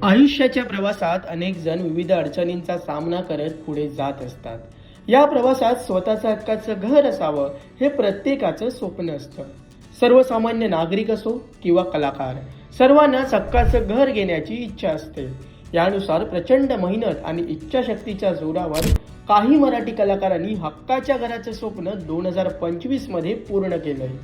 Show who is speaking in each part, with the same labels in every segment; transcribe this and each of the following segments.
Speaker 1: आयुष्याच्या प्रवासात अनेक जण विविध अडचणींचा सामना करत पुढे जात असतात. या प्रवासात स्वतःचं हक्काचं घर असावं हे प्रत्येकाचं स्वप्न असतं. सर्वसामान्य नागरिक असो किंवा कलाकार, सर्वांनाच हक्काचं घर घेण्याची इच्छा असते. यानुसार प्रचंड मेहनत आणि इच्छाशक्तीच्या जोरावर काही मराठी कलाकारांनी हक्काच्या घराचं स्वप्न 2025 मध्ये पूर्ण केलंय.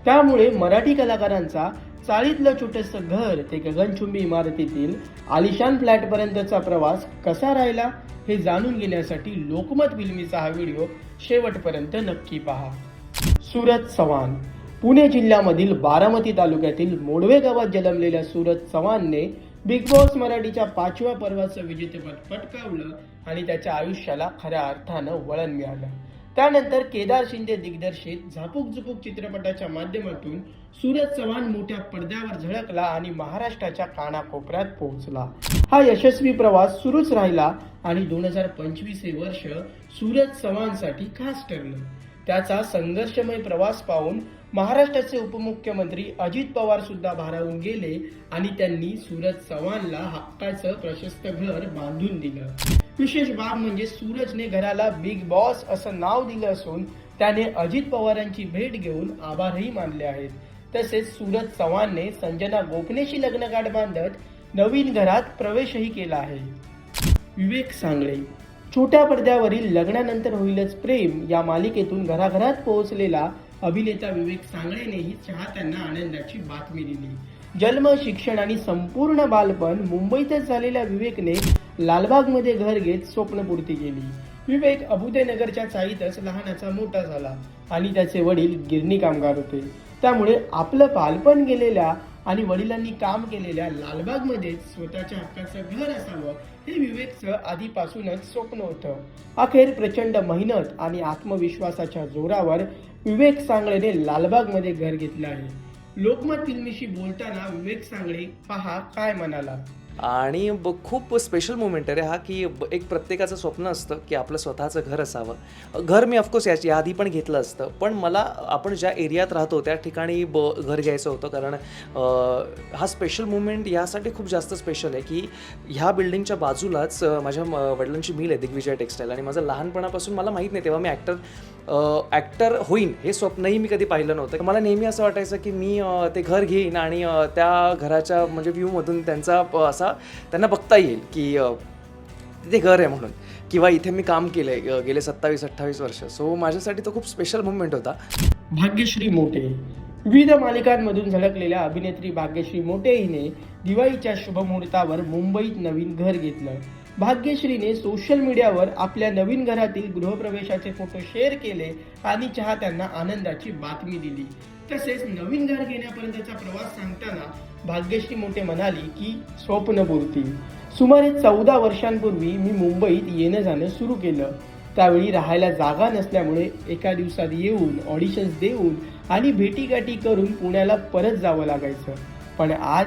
Speaker 1: त्यामुळे मराठी कलाकारांचा चाळीतलं छोटंसं घर ते गगनचुंबी इमारतीतील आलिशान फ्लॅटपर्यंतचा प्रवास कसा राहिला हे जाणून घेण्यासाठी लोकमत फिल्मीचा हा व्हिडिओ शेवटपर्यंत नक्की पहा. सूरज चव्हाण पुणे जिल्ह्यामधील बारामती तालुक्यातील मोडवे गावात जन्मलेल्या सूरज चव्हाणने बिग बॉस मराठीच्या 5व्या पर्वाचं विजेतेपद पटकावलं आणि त्याच्या आयुष्याला खऱ्या अर्थानं वळण मिळालं. त्यानंतर केदार शिंदे दिग्दर्शित झापूक झुपूक चित्रपटाच्या माध्यमातून सूरज चव्हाण मोठ्या पडद्यावर झळकला आणि महाराष्ट्राच्या कानाकोपऱ्यात पोहोचला. हा यशस्वी प्रवास सुरूच राहिला आणि 2025 हे वर्ष सूरज चव्हाणसाठी खास ठरलं. त्याचा संघर्षमय प्रवास पाहून महाराष्ट्राचे उपमुख्यमंत्री अजित पवार सुद्धा भारावून गेले आणि त्यांनी सूरज चव्हाणला हक्काचं प्रशस्त घर बांधून दिलं. विशेष बाब म्हणजे सूरजने घराला बिग बॉस असं नाव दिलं असून त्याने अजित पवारांची भेट घेऊन आभारही मानले आहेत. तसेच सूरज चव्हाणने संजना गोपनेशी लग्नगाठ बांधत नवीन घरात प्रवेशही केला आहे. विवेक सांगळे छोट्या पडद्यावरील लग्नानंतर होईलच प्रेम या मालिकेतून घराघरात पोहोचलेला अभिनेता विवेक सांगळेनेही चाहत्यांना आनंदाची बातमी दिली. जन्म, शिक्षण आणि संपूर्ण बालपण मुंबईतच झालेल्या विवेकने लालबागमध्ये घर घेत स्वप्नपूर्ती केली. विवेक अभुदयनगरच्या चाळीतच लहानाचा मोठा झाला आणि त्याचे वडील गिरणी कामगार होते. त्यामुळे आपलं बालपण गेलेल्या आणि वडिलांनी काम केलेल्या लालबागमध्ये स्वतःच्या हक्काचं घर असावं हे विवेकचं आधीपासूनच स्वप्न होतं. अखेर प्रचंड मेहनत आणि आत्मविश्वासाच्या जोरावर विवेक सांगळेने लालबागमध्ये घर घेतलं आहे. लोकमत फिल्मीशी बोलताना विवेक सांगळे पहा काय म्हणाला.
Speaker 2: आणि खूप स्पेशल मोमेंट आहे रे हा, की एक प्रत्येकाचं स्वप्न असतं की आपलं स्वतःचं घर असावं. घर मी ऑफकोर्स या आधी पण घेतलं असतं, पण मला आपण ज्या एरियात राहतो त्या ठिकाणी घर घ्यायचं होतं. कारण हा स्पेशल मोमेंट यासाठी खूप जास्त स्पेशल आहे की ह्या बिल्डिंगच्या बाजूलाच माझ्या वडिलांची मिल आहे दिग्विजय टेक्सटाईल. आणि माझं लहानपणापासून मला माहीत नाही, तेव्हा मी ॲक्टर होईन हे स्वप्नही मी कधी पाहिलं नव्हतं. मला नेहमी असं वाटायचं की मी ते घर घेईन आणि त्या घराच्या म्हणजे व्ह्यूमधून त्यांना बघता येईल की तिथे घर आहे म्हणून, किंवा इथे मी काम केलं आहे गेले 27-28 वर्ष. सो माझ्यासाठी तो खूप स्पेशल मुवमेंट होता.
Speaker 1: भाग्यश्री मोटे विविध मालिकांमधून झळकलेल्या अभिनेत्री भाग्यश्री मोटे हिने दिवाळीच्या शुभमुहूर्तावर मुंबईत नवीन घर घेतलं. भाग्यश्रीने सोशल मीडियावर आपल्या नवीन घरातील गृहप्रवेशाचे फोटो शेअर केले आणि चाहत्यांना आनंदाची बातमी दिली. तसेच नवीन घर घेण्यापर्यंतचा प्रवास सांगताना भाग्यश्री मोटे म्हणाली की स्वप्नपूर्ती. सुमारे 14 वर्षांपूर्वी मी मुंबईत येणं जाणं सुरू केलं. त्यावेळी राहायला जागा नसल्यामुळे एका दिवसात येऊन ऑडिशन्स देऊन आणि भेटीगाठी करून पुण्याला परत जावं लागायचं. पण आज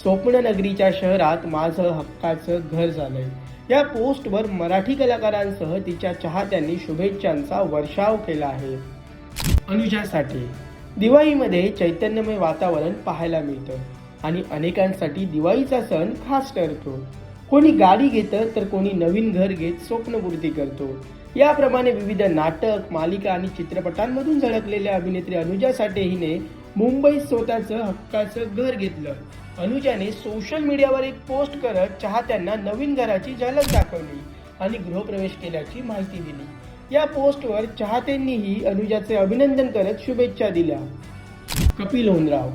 Speaker 1: स्वप्ननगरीच्या शहरात माझं हक्काचं घर झालंय. या पोस्टवर मराठी कलाकारांसह तिच्या चाहत्यांनी शुभेच्छांचा वर्षाव केला आहे. अनुजा साठे दिवाळीमध्ये चैतन्यमय वातावरण पाहायला मिळतं आणि अनेकांसाठी दिवाळीचा सण खास ठरतो. कोणी गाडी घेतं तर कोणी नवीन घर घेत स्वप्नपूर्ती करतो. याप्रमाणे विविध नाटक, मालिका आणि चित्रपटांमधून झळकलेल्या अभिनेत्री अनुजा साठे हिने मुंबईत स्वतःचं हक्काचं घर घेतलं. अनुजाने सोशल मीडियावर एक पोस्ट करत चाहत्यांना नवीन घराची झलक दाखवली आणि गृहप्रवेश केल्याची माहिती दिली. या पोस्टवर चाहत्यांनीही अनुजाचे अभिनंदन करत शुभेच्छा दिल्या. कपिल ओंद्राव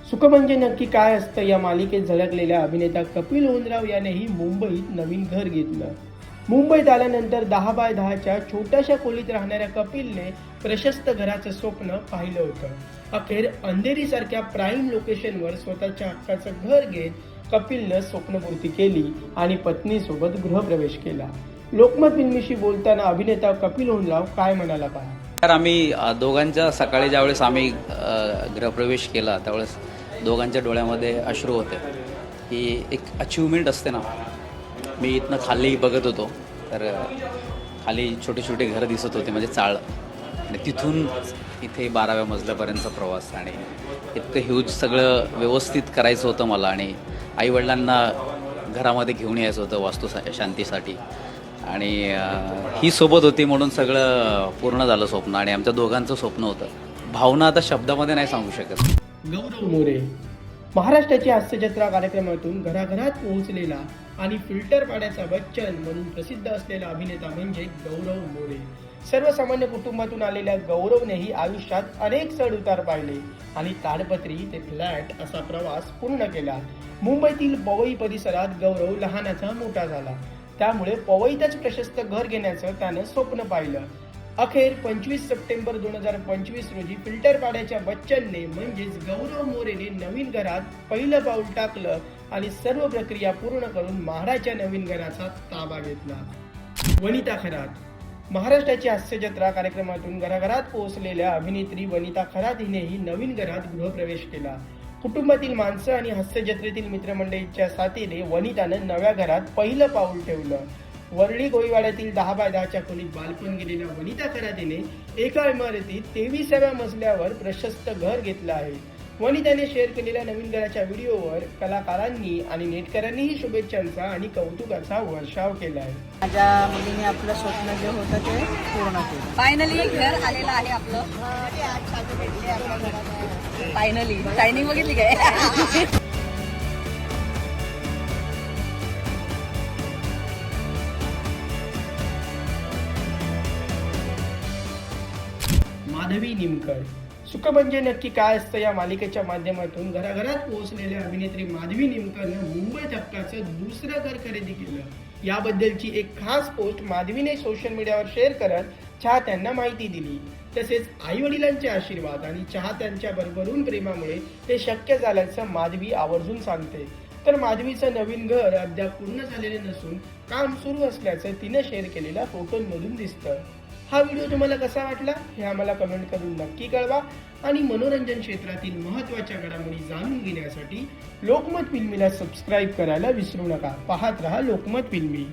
Speaker 1: सुख म्हणजे नक्की काय असतं या मालिकेत झळकलेल्या अभिनेता कपिल ओंद्राव यानेही मुंबईत नवीन घर घेतलं. मुंबईत आल्यानंतर 10x10च्या छोट्याशा खोलीत राहणाऱ्या कपिलने प्रशस्त घराचं स्वप्न पाहिलं होतं. अखेर अंधेरीसारख्या प्राईम लोकेशनवर स्वतःच्या हक्काचं घर घेत कपिलनं स्वप्नपूर्ती केली आणि पत्नीसोबत गृहप्रवेश केला. लोकमत फिल्मीशी बोलताना अभिनेता कपिल ओंद्राव काय म्हणाला पहा.
Speaker 3: तर आम्ही दोघांच्या सकाळी ज्यावेळेस आम्ही गृहप्रवेश केला त्यावेळेस दोघांच्या डोळ्यामध्ये अश्रू होते की एक अचिव्हमेंट असते ना. मी इथनं खाली बघत होतो तर खाली छोटे छोटे घरं दिसत होते म्हणजे चाळ, आणि तिथून इथे 12व्या मजल्यापर्यंतचा प्रवास आणि इतकं ह्यूज सगळं व्यवस्थित करायचं होतं मला. आणि आईवडिलांना घरामध्ये घेऊन यायचं होतं शांतीसाठी आणि ही सोबत होती म्हणून सगळं पूर्ण झालं स्वप्न आणि आमच्या दोघांचं स्वप्न होतं. भावना आता शब्दामध्ये नाही सांगू शकत.
Speaker 1: गौरव मोरे महाराष्ट्राची हास्यजत्रा कार्यक्रमातून घराघरात पोहोचलेला आणि फिल्टर पाड्याचा बच्चन म्हणून प्रसिद्ध असलेला अभिनेता म्हणजे गौरव मोरे. सर्वसामान्य कुटुंबातून आलेल्या गौरवनेही आयुष्यात अनेक चढ उतार पाहिले आणि ताडपत्री ते फ्लॅट असा प्रवास पूर्ण केला. मुंबईतील पवई परिसरात गौरव लहानाचा मोठा झाला. त्यामुळे पवईतच प्रशस्त घर घेण्याचं त्यानं स्वप्न पाहिलं. अखेर 25 सप्टेंबर 2025 रोजी फिल्टर पाड्याच्या बच्चनने म्हणजेच गौरव मोरेने नवीन घरात पहिलं पाऊल टाकलं आणि सर्व प्रक्रिया पूर्ण करून म्हाडाच्या नवीन घराचा ताबा घेतला. वनिता खरात महाराष्ट्राची हास्यजत्रा कार्यक्रमातून घराघरात पोहोचलेल्या अभिनेत्री वनिता खरात हिनेही नवीन घरात गृहप्रवेश केला. कुटुंबातील माणसं आणि हास्यजत्रेतील मित्रमंडळीच्या साथीने वनितानं नव्या घरात पहिलं पाऊल ठेवलं. वरळी गोईवाड्यातील 10x10च्या खोलीत बालपण गेलेल्या वनिता खरातीने एका इमारतीत 23व्या मजल्यावर प्रशस्त घर घेतलं आहे. वनिताने शेअर केलेल्या नवीन घराच्या व्हिडिओवर कलाकारांनी आणि नेटकऱ्यांनीही शुभेच्छांचा आणि कौतुकाचा वर्षाव केला आहे.
Speaker 4: माझ्या मुलीने आपलं स्वप्न जे होतं ते पूर्ण केलं.
Speaker 5: फायनली घर आलेलं आहे आपलं. फायनली शायनिंग बघितली काय?
Speaker 1: माधवी निमकर सुख म्हणजे नक्की काय असतं या मालिकेच्या माध्यमातून घराघरात पोहोचलेल्या अभिनेत्री माधवी निमकरनं मुंबई हक्काचं दुसरं घर खरेदी केलं. याबद्दलची एक खास पोस्ट माधवीने सोशल मीडियावर शेअर करत चाहत्यांना माहिती दिली. तसेच आई वडिलांचे आशीर्वाद आणि चाहत्यांच्या भरभरून प्रेमामुळे हे शक्य झाल्याचं माधवी आवर्जून सांगते. तर माधवीचं नवीन घर अद्याप पूर्ण झालेले नसून काम सुरू असल्याचं तिनं शेअर केलेल्या फोटोंमधून दिसतं. हा व्हिडिओ तुम्हाला कसा वाटला हे आम्हाला कमेंट करून नक्की कळवा आणि मनोरंजन क्षेत्रातील महत्त्वाच्या घडामोडी जाणून घेण्यासाठी लोकमत फिल्मीला सबस्क्राईब करायला विसरू नका. पाहत रहा लोकमत फिल्मी.